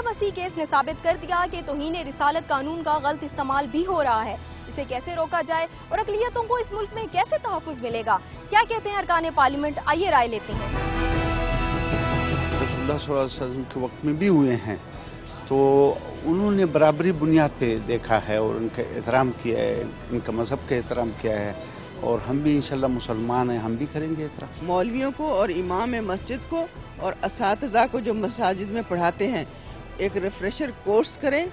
وسیع کیس نے ثابت کر دیا کہ توہین رسالت قانون کا غلط استعمال بھی ہو رہا ہے. اسے کیسے روکا جائے اور اقلیتوں کو اس ملک میں کیسے تحفظ ملے گا؟ کیا کہتے ہیں ارکان پارلیمنٹ؟ آئیے رائے لیتے ہیں. رسول اللہ صلی اللہ علیہ وسلم کے وقت میں بھی ہوئے ہیں تو انہوں نے برابری بنیاد پہ دیکھا ہے اور ان کا احترام کیا ہے، ان کا مذہب کا احترام کیا ہے، اور ہم بھی انشاءاللہ مسلمان ہیں، ہم بھی کریں گے احترام. مولویوں کو اور امام مسجد کو اور اساتذہ کو جو مساجد میں پڑھاتے ہیں ایک ریفریشر کورس کریں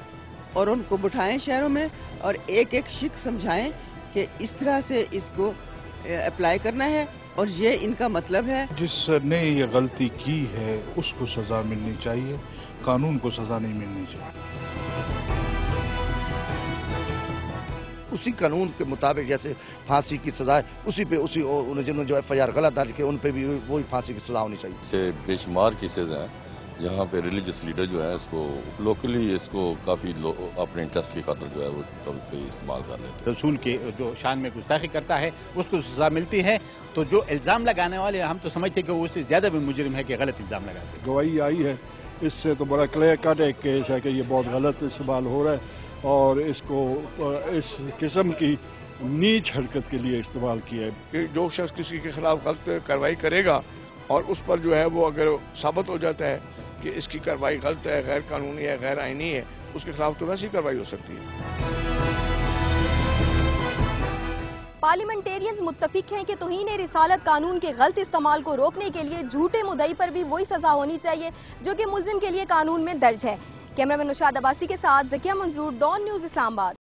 اور ان کو بٹھائیں شہروں میں اور ایک ایک شک سمجھائیں کہ اس طرح سے اس کو اپلائی کرنا ہے اور یہ ان کا مطلب ہے. جس نے یہ غلطی کی ہے اس کو سزا ملنی چاہیے، قانون کو سزا نہیں ملنی چاہیے. اسی قانون کے مطابق جیسے پھانسی کی سزا ہے اسی پہ جنہوں نے جو ایف آئی آر غلط درج کیا ان پہ بھی وہی پھانسی کی سزا ہونی چاہیے. سے بے شمار کیسز ہیں جہاں پہ ریلیجس لیڈر جو ہے اس کو لوکلی اس کو کافی اپنے انٹرسٹ کی خاطر جو ہے وہ کبھی استعمال کر لیتے ہیں. رسول کے جو شان میں گستاخی کرتا ہے اس کو سزا ملتی ہے، تو جو الزام لگانے والے ہم تو سمجھتے ہیں کہ وہ اس سے زیادہ بھی مجرم ہے کہ غلط الزام لگاتے ہیں. گواہی آئی ہے، اس سے تو بڑا کلیئر کٹ ایک کیس ہے کہ یہ بہت غلط استعمال ہو رہا ہے اور اس کو اس قسم کی نیچ حرکت کے لیے استعمال کیا ہے. کہ جو شخص کسی کے خلاف غلط کارروائی کرے گا اور اس پر جو ہے وہ اگر ثابت ہو جاتا ہے کہ اس کی کارروائی غلط ہے، غیر قانونی ہے، غیر آئینی ہے، اس کے خلاف تو ویسی کارروائی ہو سکتی ہے. پارلیمنٹیرینز متفق ہیں کہ توہین رسالت قانون کے غلط استعمال کو روکنے کے لیے جھوٹے مدعی پر بھی وہی سزا ہونی چاہیے جو کہ ملزم کے لیے قانون میں درج ہے. کیمرہ مین نشاد عباسی کے ساتھ ذکیہ منظور، ڈان نیوز، اسلام آباد.